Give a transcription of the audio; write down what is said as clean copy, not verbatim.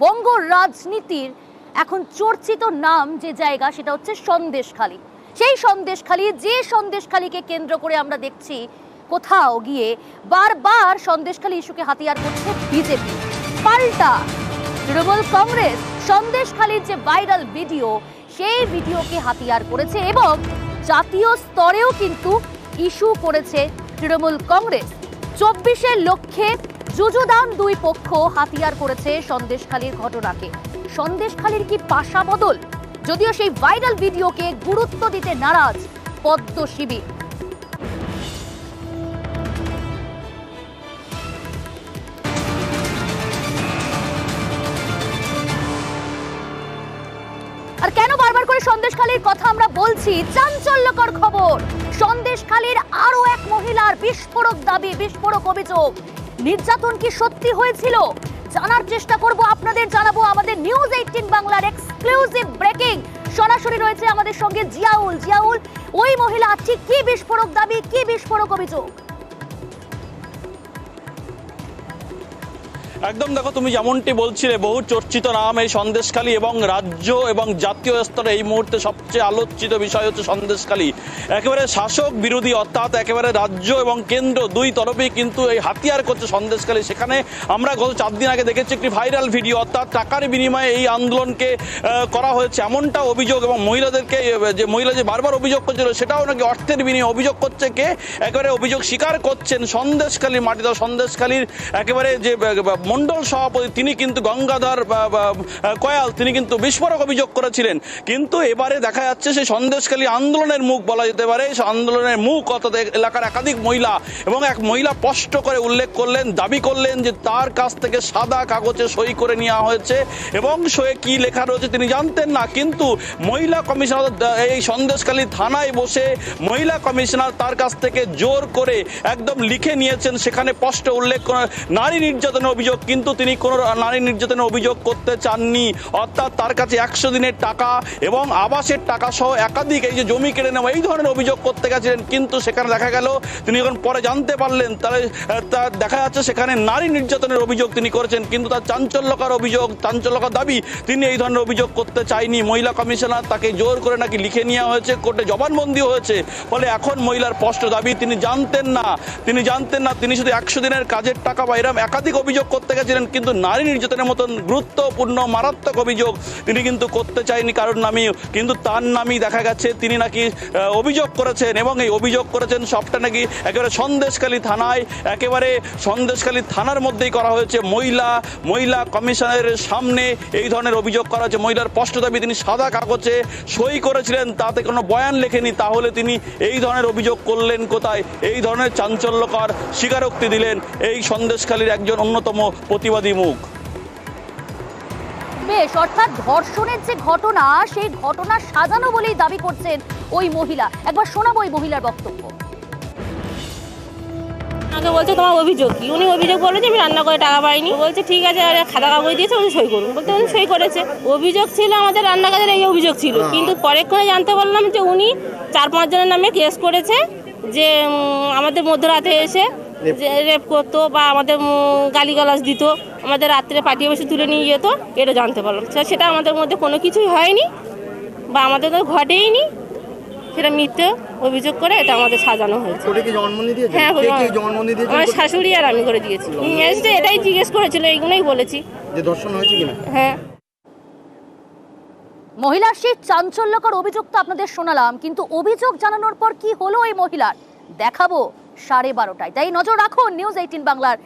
বঙ্গ রাজনীতির এখন চর্চিত নাম যে জায়গা সেটা হচ্ছে সন্দেশখালী। সেই সন্দেশখালী, যে সন্দেশখালীকে কেন্দ্র করে আমরা দেখছি কোথাও গিয়ে বারবার সন্দেশখালী ইস্যুকে হাতিয়ার করছে বিজেপি। পাল্টা তৃণমূল কংগ্রেস সন্দেশখালীর যে ভাইরাল ভিডিও, সেই ভিডিওকে হাতিয়ার করেছে এবং জাতীয় স্তরেও কিন্তু ইস্যু করেছে তৃণমূল কংগ্রেস। 24-এর লক্ষ্যে যুযুদান দুই পক্ষ হাতিয়ার করেছে সন্দেশখালীর ঘটনাকে। সন্দেশখালীর কি পাশা বদল? যদিও সেই ভাইরাল ভিডিওকে গুরুত্ব দিতে নারাজ পদ্ম শিবির। আর কেন বারবার করে সন্দেশখালীর কথা আমরা বলছি? চাঞ্চল্যকর খবর, সন্দেশখালীর আরো এক মহিলার বিস্ফোরক দাবি, বিস্ফোরক অভিযোগ। নির্যাতন কি সত্যি হয়েছিল? জানার চেষ্টা করব, আপনাদের জানাবো। আমাদের নিউজ 18 বাংলার এক্সক্লুসিভ ব্রেকিং সরাসরি রয়েছে আমাদের সঙ্গে জিয়াউল। জিয়াউল, ওই মহিলা ঠিক কি বিস্ফোরক দাবি, কি বিস্ফোরক অভিযোগ? একদম দেখো, তুমি যেমনটি বলছিলে, বহু চর্চিত নাম এই সন্দেশখালী এবং রাজ্য এবং জাতীয় স্তরে এই মুহূর্তে সবচেয়ে আলোচিত বিষয় হচ্ছে সন্দেশখালী। একেবারে শাসক বিরোধী, অর্থাৎ একেবারে রাজ্য এবং কেন্দ্র দুই তরফেই কিন্তু এই হাতিয়ার করছে সন্দেশখালী। সেখানে আমরা গত 4 দিন আগে দেখেছি একটি ভাইরাল ভিডিও, অর্থাৎ টাকার বিনিময়ে এই আন্দোলনকে করা হয়েছে এমনটা অভিযোগ, এবং মহিলাদেরকে যে মহিলা যে বারবার অভিযোগ করছিল সেটাও নাকি অর্থের বিনিময়ে। অভিযোগ করছে কে? একেবারে অভিযোগ স্বীকার করছেন সন্দেশখালীর মাটিতে, সন্দেশখালীর একেবারে যে মন্ডল সভাপতি, তিনি কিন্তু গঙ্গাধর কয়াল, তিনি কিন্তু বিস্ফোরক অভিযোগ করেছিলেন। কিন্তু এবারে দেখা যাচ্ছে সেই সন্দেশখালী আন্দোলনের মুখ বলা যেতে পারে, সেই আন্দোলনের মুখ অর্থাৎ এলাকার একাধিক মহিলা, এবং এক মহিলা স্পষ্ট করে উল্লেখ করলেন, দাবি করলেন যে তার কাছ থেকে সাদা কাগজে সই করে নেওয়া হয়েছে এবং সইয়ে কি লেখা রয়েছে তিনি জানতেন না। কিন্তু মহিলা কমিশনার এই সন্দেশখালী থানায় বসে মহিলা কমিশনার তার কাছ থেকে জোর করে একদম লিখে নিয়েছেন। সেখানে স্পষ্ট উল্লেখ করে নারী নির্যাতনের অভিযোগ, কিন্তু তিনি কোনো নারী নির্যাতনের অভিযোগ করতে চাননি। অর্থাৎ তার কাছে 100 দিনের টাকা এবং আবাসের টাকা সহ একাধিক এই যে জমি কেড়ে নেওয়া, এই ধরনের অভিযোগ করতে গেছিলেন। কিন্তু সেখানে দেখা গেল, তিনি যখন পরে জানতে পারলেন, তাহলে তার দেখা যাচ্ছে সেখানে নারী নির্যাতনের অভিযোগ তিনি করেছেন। কিন্তু তার চাঞ্চল্যকর অভিযোগ, চাঞ্চল্যকর দাবি, তিনি এই ধরনের অভিযোগ করতে চাইনি। মহিলা কমিশনার তাকে জোর করে নাকি লিখে নেওয়া হয়েছে, কোর্টে জবানবন্দিও হয়েছে। ফলে এখন মহিলার স্পষ্ট দাবি, তিনি জানতেন না, তিনি শুধু 100 দিনের কাজের টাকা বা এরকম একাধিক অভিযোগ করতে গেছিলেন, কিন্তু নারী নির্যাতনের মতন গুরুত্বপূর্ণ মারাত্মক অভিযোগ তিনি কিন্তু করতে চাইনি কারোর নামেই। কিন্তু তার নামই দেখা গেছে তিনি নাকি অভিযোগ করেছেন, এবং এই অভিযোগ করেছেন সবটা নাকি একেবারে সন্দেশখালী থানায়, একেবারে সন্দেশখালী থানার মধ্যেই করা হয়েছে। মহিলা কমিশনের সামনে এই ধরনের অভিযোগ করা হয়েছে। মহিলার স্পষ্ট দাবি, তিনি সাদা কাগজে সই করেছিলেন, তাতে কোনো বয়ান লেখেনি। তাহলে তিনি এই ধরনের অভিযোগ করলেন কোথায়? এই ধরনের চাঞ্চল্যকর স্বীকারোক্তি দিলেন এই সন্দেশখালীর একজন অন্যতম প্রতিবাদী মুখ। বেশ, অর্থাৎ ধর্ষণের যে ঘটনা, সেই ঘটনা সাজানো বলেই দাবি করছেন ওই মহিলা। একবার শোনাবো ওই মহিলার বক্তব্য। আমাকে বলছে তোমার অভিযোগ কি? উনি অভিযোগ বলে যে আমি রান্না করে টাকা পাইনি। বলছে ঠিক আছে, খাতা কাগজ দিয়েছে, উনি সই করুন। বলতে উনি সই করেছে। অভিযোগ ছিল আমাদের রান্না কাজের, এই অভিযোগ ছিল। কিন্তু পরেক্ষণে জানতে পারলাম যে উনি 4-5 জনের নামে কেস করেছে, যে আমাদের মধ্যরাতে এসে যে রেপ করতো বা আমাদের গালিগালাজ দিত, আমাদের রাত্রে পাঠিয়ে বসে তুলে নিয়ে যেত। এটা জানতে পারলাম। সেটা আমাদের মধ্যে কোনো কিছুই হয়নি বা আমাদের তো ঘটেইনি, সেটা মিথ্যে অভিযোগ করে এটা আমাদের সাজানো হয়েছে। হ্যাঁ, আমার শাশুড়ি আর আমি করে দিয়েছি। এটাই জিজ্ঞেস করেছিল, এইগুলোই বলেছি যে ধর্ষণ হয়েছে কিনা। হ্যাঁ, মহিলার সেই চাঞ্চল্যকর অভিযোগ তো আপনাদের শোনালাম, কিন্তু অভিযোগ জানানোর পর কি হলো এই মহিলার দেখাবো 12:30টায়। তাই নজর রাখুন নিউজ 18 বাংলার